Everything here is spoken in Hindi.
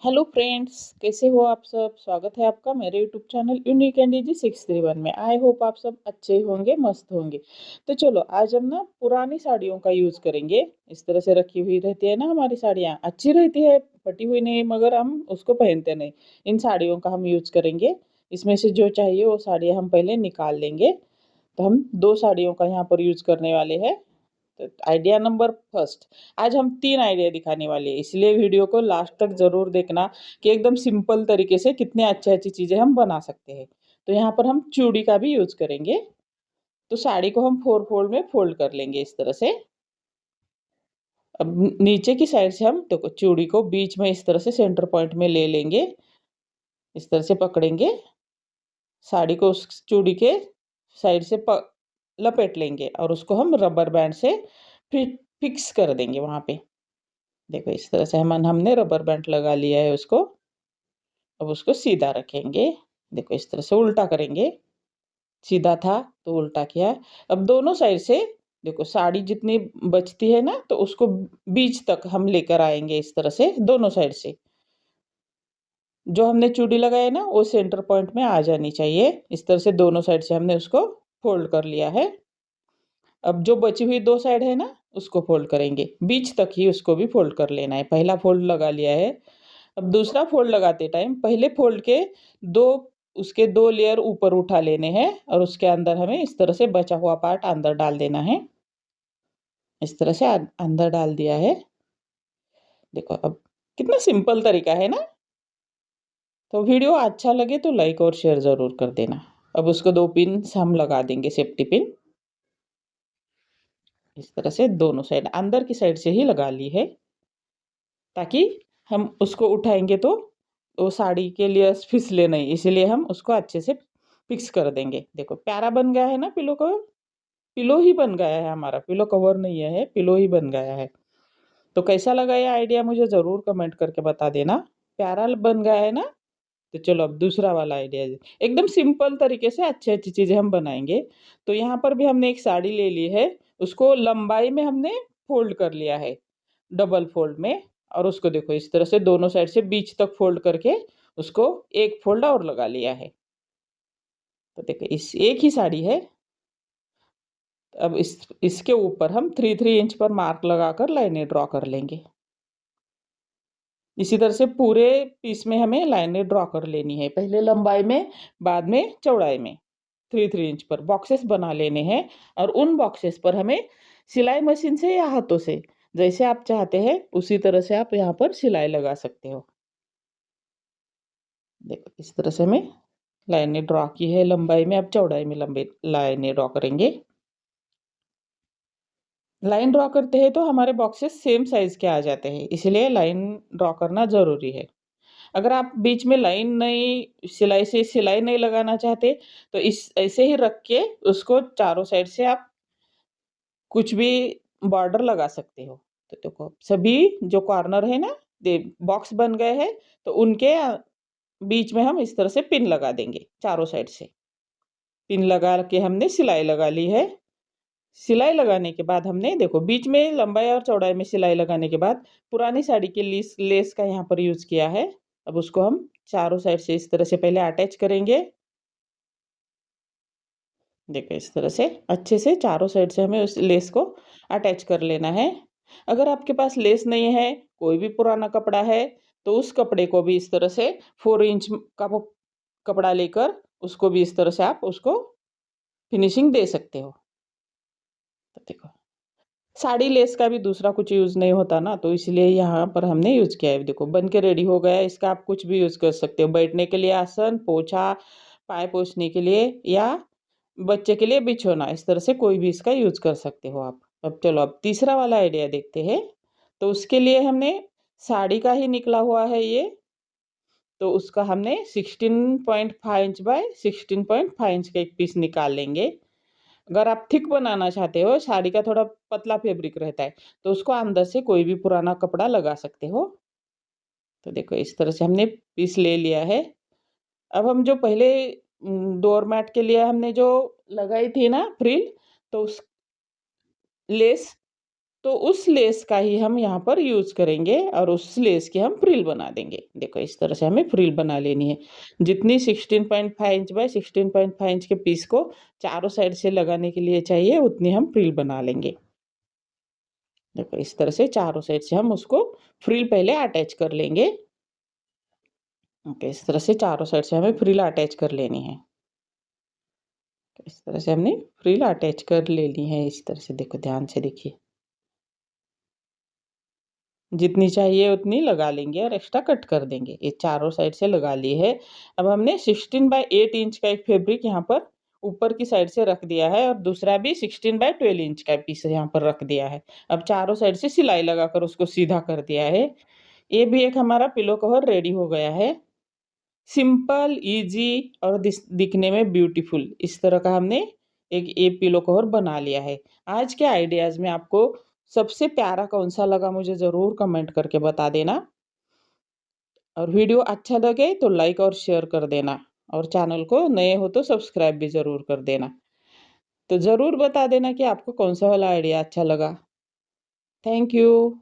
हेलो फ्रेंड्स, कैसे हो आप सब। स्वागत है आपका मेरे YouTube channel unique and easy 631 में। आई होप आप सब अच्छे होंगे, मस्त होंगे। तो चलो आज हम ना पुरानी साड़ियों का यूज करेंगे। इस तरह से रखी हुई रहती है ना हमारी साड़ियाँ, अच्छी रहती है, फटी हुई नहीं, मगर हम उसको पहनते नहीं। इन साड़ियों का हम यूज करेंगे। इसमें से जो चाहिए वो साड़ियाँ हम पहले निकाल लेंगे। तो हम दो साड़ियों का यहाँ पर यूज करने वाले हैं। तो आइडिया नंबर फर्स्ट, आज हम 3 आइडिया दिखाने वाले हैं, इसलिए वीडियो को लास्ट तक जरूर देखना कि एकदम सिंपल तरीके से कितने अच्छी अच्छी चीजें हम बना सकते हैं। तो यहाँ पर हम चूड़ी का भी यूज करेंगे। तो साड़ी को हम 4 फोल्ड में फोल्ड कर लेंगे इस तरह से। अब नीचे की साइड से हम देखो चूड़ी को बीच में इस तरह से सेंटर पॉइंट में ले लेंगे। इस तरह से पकड़ेंगे साड़ी को, उस चूड़ी के साइड से लपेट लेंगे और उसको हम रबर बैंड से फिक्स कर देंगे वहां पे। देखो इस तरह से हमने रबर बैंड लगा लिया है उसको। अब उसको सीधा रखेंगे। देखो इस तरह से उल्टा करेंगे। सीधा था तो उल्टा किया। अब दोनों साइड से देखो साड़ी जितनी बचती है ना, तो उसको बीच तक हम लेकर आएंगे इस तरह से दोनों साइड से। जो हमने चूड़ी लगाई ना वो सेंटर पॉइंट में आ जानी चाहिए। इस तरह से दोनों साइड से हमने उसको फोल्ड कर लिया है। अब जो बची हुई दो साइड है ना, उसको फोल्ड करेंगे, बीच तक ही उसको भी फोल्ड कर लेना है। पहला फोल्ड लगा लिया है। अब दूसरा फोल्ड लगाते टाइम पहले फोल्ड के दो उसके दो लेयर ऊपर उठा लेने हैं और उसके अंदर हमें इस तरह से बचा हुआ पार्ट अंदर डाल देना है। इस तरह से अंदर डाल दिया है। देखो अब कितना सिंपल तरीका है ना। तो वीडियो अच्छा लगे तो लाइक और शेयर जरूर कर देना। अब उसको दो पिन हम लगा देंगे, सेफ्टी पिन। इस तरह से दोनों साइड अंदर की साइड से ही लगा ली है, ताकि हम उसको उठाएंगे तो वो साड़ी के लिए फिसले नहीं, इसीलिए हम उसको अच्छे से फिक्स कर देंगे। देखो प्यारा बन गया है ना पिलो को। पिलो ही बन गया है हमारा, पिलो कवर नहीं है, पिलो ही बन गया है। तो कैसा लगा ये आइडिया मुझे जरूर कमेंट करके बता देना। प्यारा बन गया है ना। तो चलो अब दूसरा वाला आइडिया, एकदम सिंपल तरीके से अच्छी अच्छी चीजें हम बनाएंगे। तो यहाँ पर भी हमने एक साड़ी ले ली है। उसको लंबाई में हमने फोल्ड कर लिया है, डबल फोल्ड में। और उसको देखो इस तरह से दोनों साइड से बीच तक फोल्ड करके उसको एक फोल्ड और लगा लिया है। तो देखो इस एक ही साड़ी है। अब इसके ऊपर हम 3-3 इंच पर मार्क लगाकर लाइनें ड्रॉ कर लेंगे। इसी तरह से पूरे पीस में हमें लाइनें ड्रॉ कर लेनी है, पहले लंबाई में, बाद में चौड़ाई में। 3-3 इंच पर बॉक्सेस बना लेने हैं। और उन बॉक्सेस पर हमें सिलाई मशीन से या हाथों से, जैसे आप चाहते हैं उसी तरह से आप यहाँ पर सिलाई लगा सकते हो। देखो इस तरह से हमें लाइनें ड्रॉ की है लंबाई में, अब चौड़ाई में लंबे लाइनें ड्रॉ करेंगे। लाइन ड्रॉ करते हैं तो हमारे बॉक्सेस सेम साइज के आ जाते हैं, इसलिए लाइन ड्रॉ करना जरूरी है। अगर आप बीच में लाइन नहीं, सिलाई से सिलाई नहीं लगाना चाहते, तो इस ऐसे ही रख के उसको चारों साइड से आप कुछ भी बॉर्डर लगा सकते हो। तो देखो सभी जो कॉर्नर है ना, बॉक्स बन गए हैं। तो उनके बीच में हम इस तरह से पिन लगा देंगे चारों साइड से। पिन लगा के हमने सिलाई लगा ली है। सिलाई लगाने के बाद हमने देखो बीच में लंबाई और चौड़ाई में सिलाई लगाने के बाद पुरानी साड़ी के लेस लेस का यहाँ पर यूज किया है। अब उसको हम चारों साइड से इस तरह से पहले अटैच करेंगे। देखो इस तरह से अच्छे से चारों साइड से हमें उस लेस को अटैच कर लेना है। अगर आपके पास लेस नहीं है, कोई भी पुराना कपड़ा है, तो उस कपड़े को भी इस तरह से 4 इंच का कपड़ा लेकर उसको भी इस तरह से आप उसको फिनिशिंग दे सकते हो। तो देखो साड़ी लेस का भी दूसरा कुछ यूज नहीं होता ना, तो इसलिए यहाँ पर हमने यूज किया है। देखो बन के रेडी हो गया है। इसका आप कुछ भी यूज कर सकते हो, बैठने के लिए आसन, पोछा, पाय पोछने के लिए, या बच्चे के लिए बिछोना, इस तरह से कोई भी इसका यूज कर सकते हो आप। अब चलो अब तीसरा वाला आइडिया देखते हैं। तो उसके लिए हमने साड़ी का ही निकला हुआ है ये। तो उसका हमने 16.5 इंच बाय 16.5 इंच का एक पीस निकाल लेंगे। अगर आप थिक बनाना चाहते हो, साड़ी का थोड़ा पतला फैब्रिक रहता है, तो उसको अंदर से कोई भी पुराना कपड़ा लगा सकते हो। तो देखो इस तरह से हमने पीस ले लिया है। अब हम जो पहले डोरमैट के लिए हमने जो लगाई थी ना फ्रिल, तो उस लेस तो उस लेस का ही हम यहाँ पर यूज़ करेंगे और उस लेस की हम फ्रिल बना देंगे। देखो इस तरह से हमें फ्रिल बना लेनी है। जितनी 16.5 इंच बाय 16.5 इंच के पीस को चारों साइड से लगाने के लिए चाहिए उतनी हम फ्रिल बना लेंगे। देखो इस तरह से चारों साइड से हम उसको फ्रिल पहले अटैच कर लेंगे। ओके, इस तरह से चारों साइड से हमें फ्रिल अटैच कर लेनी है। इस तरह से हमने फ्रिल अटैच कर लेनी है। इस तरह से देखो, ध्यान से देखिए, जितनी चाहिए उतनी लगा लेंगे और एक्स्ट्रा कट कर देंगे। ये चारों साइड से लगा ली है। अब हमने 16/8 इंच का एक फैब्रिक यहाँ पर ऊपर की साइड से रख दिया है और दूसरा भी 16/12 इंच का पीस यहाँ पर रख दिया है। अब चारों साइड से सिलाई लगाकर उसको सीधा कर दिया है। ये भी एक हमारा पिलो कवर रेडी हो गया है। सिंपल, इजी और दिखने में ब्यूटीफुल, इस तरह का हमने एक ये पिलो कवर बना लिया है। आज के आइडियाज में आपको सबसे प्यारा कौन सा लगा मुझे ज़रूर कमेंट करके बता देना। और वीडियो अच्छा लगे तो लाइक और शेयर कर देना, और चैनल को नए हो तो सब्सक्राइब भी ज़रूर कर देना। तो ज़रूर बता देना कि आपको कौन सा वाला आइडिया अच्छा लगा। Thank you.